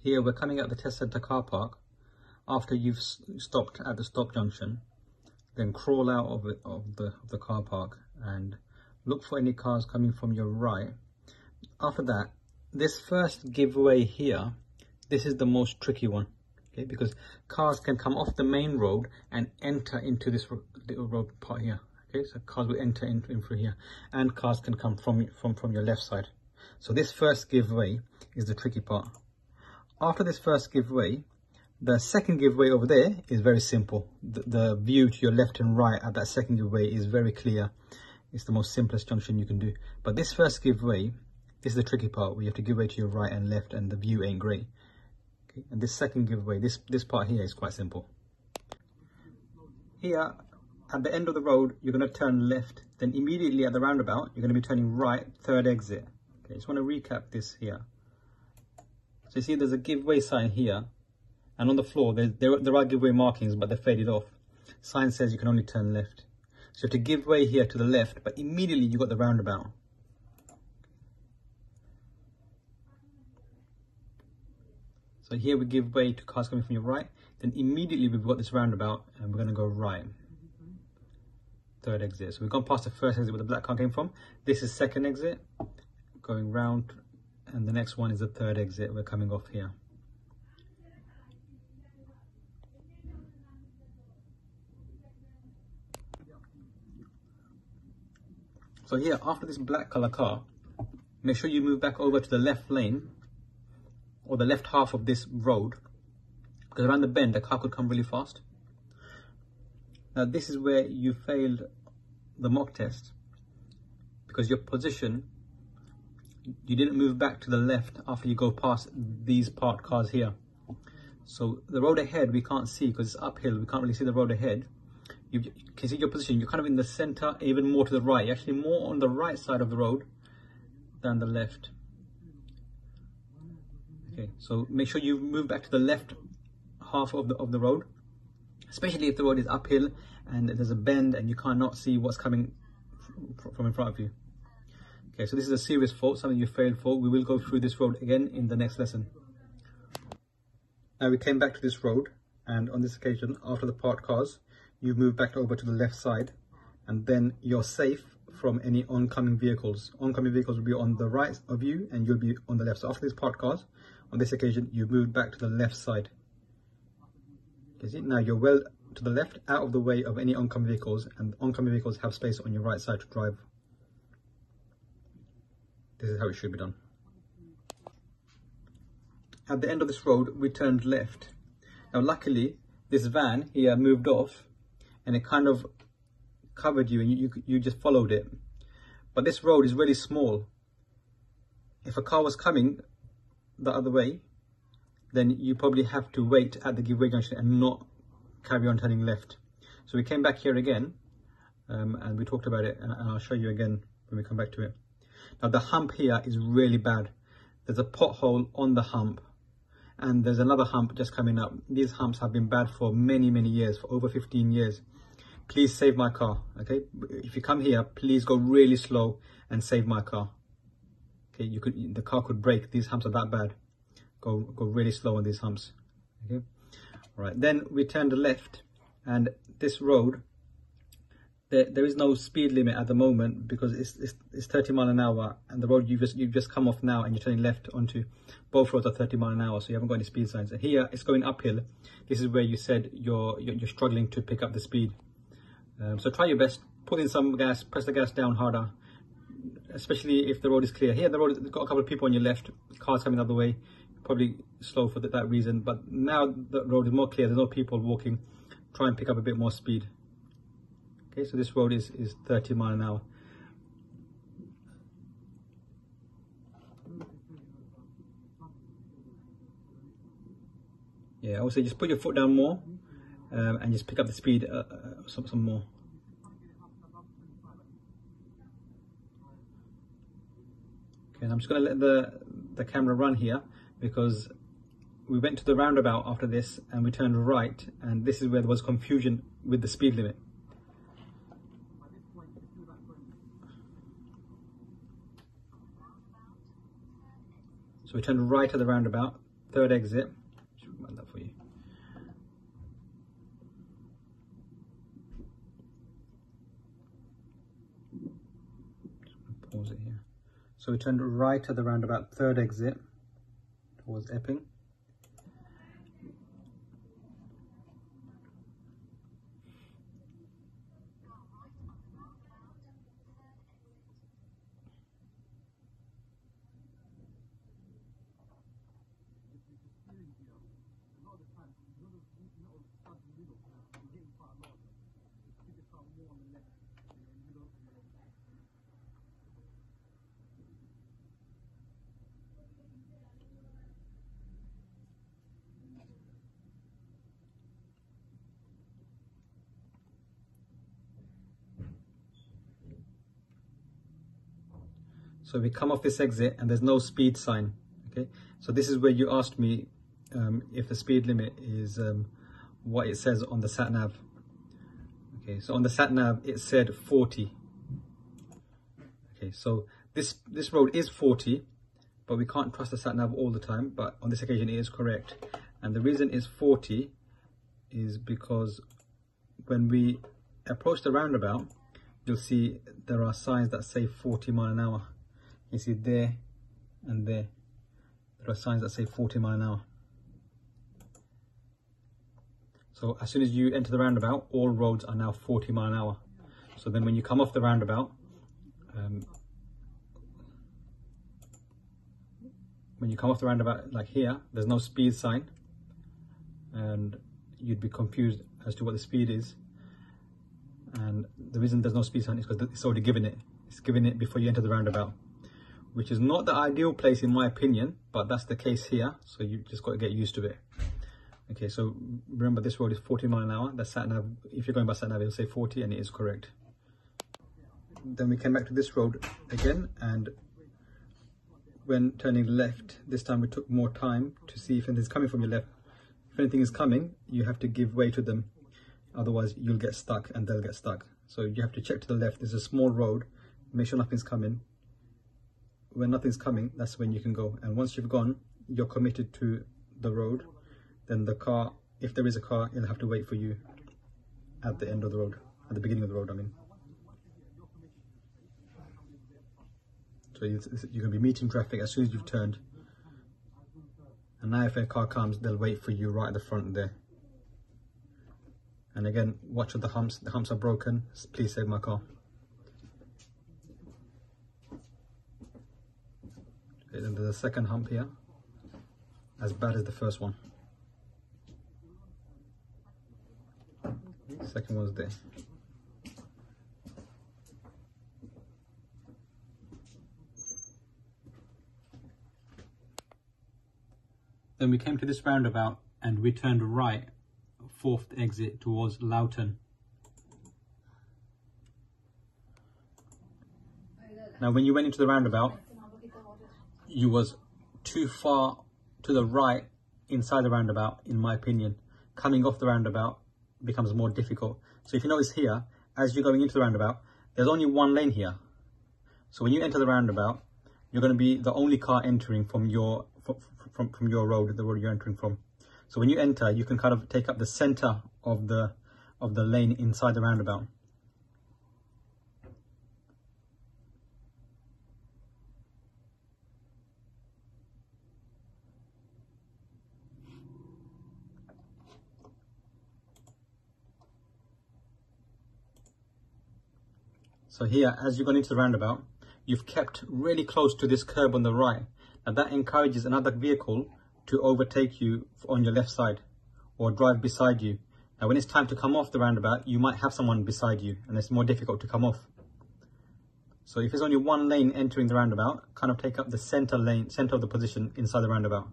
here we're coming out the test centre car park. After you've stopped at the stop junction, then crawl out of the car park and look for any cars coming from your right. After that, this first giveaway here, this is the most tricky one, okay, because cars can come off the main road and enter into this little road part here. Okay, so cars will enter in through here, and cars can come from your left side. So this first giveaway is the tricky part. After this first giveaway, the second giveaway over there is very simple. The view to your left and right at that second giveaway is very clear. It's the most simplest junction you can do. But this first giveaway, this is the tricky part where you have to give way to your right and left and the view ain't great. Okay, and this second giveaway, this part here is quite simple. Here, at the end of the road, you're going to turn left. Then immediately at the roundabout, you're going to be turning right, third exit. Okay, I just want to recap this here. So you see there's a giveaway sign here. And on the floor, there are giveaway markings, but they're faded off. Sign says you can only turn left. So you have to give way here to the left, but immediately you got the roundabout. So here we give way to cars coming from your right. Then immediately we've got this roundabout and we're going to go right. Third exit. So we've gone past the first exit where the black car came from. This is second exit. Going round. And the next one is the third exit. We're coming off here. So here, after this black color car, make sure you move back over to the left lane or the left half of this road, because around the bend, the car could come really fast. Now this is where you failed the mock test, because your position, you didn't move back to the left after you go past these parked cars here. So the road ahead, we can't see because it's uphill. We can't really see the road ahead. You can see your position. You're kind of in the center, even more to the right. You're actually more on the right side of the road than the left. Okay, so make sure you move back to the left half of the road, especially if the road is uphill and there's a bend and you cannot see what's coming from in front of you. Okay, so this is a serious fault, something you failed for. We will go through this road again in the next lesson. Now we came back to this road, and on this occasion, after the parked cars, you've moved back over to the left side, and then you're safe from any oncoming vehicles. Oncoming vehicles will be on the right of you and you'll be on the left. So after these parked cars, on this occasion, you've moved back to the left side. Okay, see? Now you're well to the left, out of the way of any oncoming vehicles, and oncoming vehicles have space on your right side to drive. This is how it should be done. At the end of this road, we turned left. Now luckily, this van here moved off, and it kind of covered you and you just followed it. But this road is really small. If a car was coming the other way, then you probably have to wait at the giveaway junction and not carry on turning left. So we came back here again and we talked about it, and I'll show you again when we come back to it. Now the hump here is really bad. There's a pothole on the hump and there's another hump just coming up. These humps have been bad for many years, for over 15 years. Please save my car, okay? If you come here, please go really slow and save my car. Okay, the car could break. These humps are that bad. Go really slow on these humps. Okay, all right. Then we turned left, and this road, there is no speed limit at the moment because it's 30 miles an hour, and the road you've just come off now, and you're turning left onto. Both roads are 30 miles an hour, so you haven't got any speed signs. And here it's going uphill. This is where you said you're struggling to pick up the speed. So try your best, put in some gas, press the gas down harder, especially if the road is clear. Here the road has got a couple of people on your left, cars coming the other way, probably slow for that reason, but now the road is more clear, there's no people walking. Try and pick up a bit more speed. Okay, so this road is 30 miles an hour. Yeah, I would say just put your foot down more and just pick up the speed some more. Okay, and I'm just going to let the camera run here because we went to the roundabout after this and we turned right, and this is where there was confusion with the speed limit. So we turned right at the roundabout, third exit. Just remind that for you. Pause it here. So we turned right at the roundabout, third exit towards Epping. So we come off this exit and there's no speed sign. Okay, so this is where you asked me if the speed limit is what it says on the sat nav. Okay, so on the sat nav it said 40. Okay, so this road is 40, but we can't trust the sat nav all the time. But on this occasion it is correct, and the reason it's 40 is because when we approach the roundabout, you'll see there are signs that say 40 miles an hour. You see there and there are signs that say 40 miles an hour. So as soon as you enter the roundabout, all roads are now 40 miles an hour. So then when you come off the roundabout, like here, there's no speed sign, and you'd be confused as to what the speed is. And the reason there's no speed sign is because it's already given it. It's given it before you enter the roundabout, which is not the ideal place in my opinion, but that's the case here. So you just got to get used to it. Okay, so remember this road is 40 miles an hour. The sat nav, if you're going by sat nav, it'll say 40, and it is correct. Then we came back to this road again, and when turning left, this time we took more time to see if anything's coming from your left. If anything is coming, you have to give way to them. Otherwise, you'll get stuck and they'll get stuck. So you have to check to the left. There's a small road. Make sure nothing's coming. When nothing's coming, that's when you can go. And once you've gone, you're committed to the road. Then the car, if there is a car, it'll have to wait for you at the end of the road, at the beginning of the road, I mean. So you're going to be meeting traffic as soon as you've turned. And now if a car comes, they'll wait for you right at the front there. And again, watch for the humps. The humps are broken. Please save my car. Okay, then there's a second hump here, as bad as the first one. Second one's there. Then we came to this roundabout and we turned right, fourth exit towards Loughton. Now when you went into the roundabout, you was too far to the right inside the roundabout, in my opinion. Coming off the roundabout becomes more difficult. So if you notice here, as you're going into the roundabout, there's only one lane here. So when you enter the roundabout, you're going to be the only car entering from your road, the road you're entering from. So when you enter, you can kind of take up the center of the lane inside the roundabout. So here, as you've gone into the roundabout, you've kept really close to this curb on the right. Now that encourages another vehicle to overtake you on your left side or drive beside you. Now when it's time to come off the roundabout, you might have someone beside you and it's more difficult to come off. So if there's only one lane entering the roundabout, kind of take up the center lane, center of the position inside the roundabout.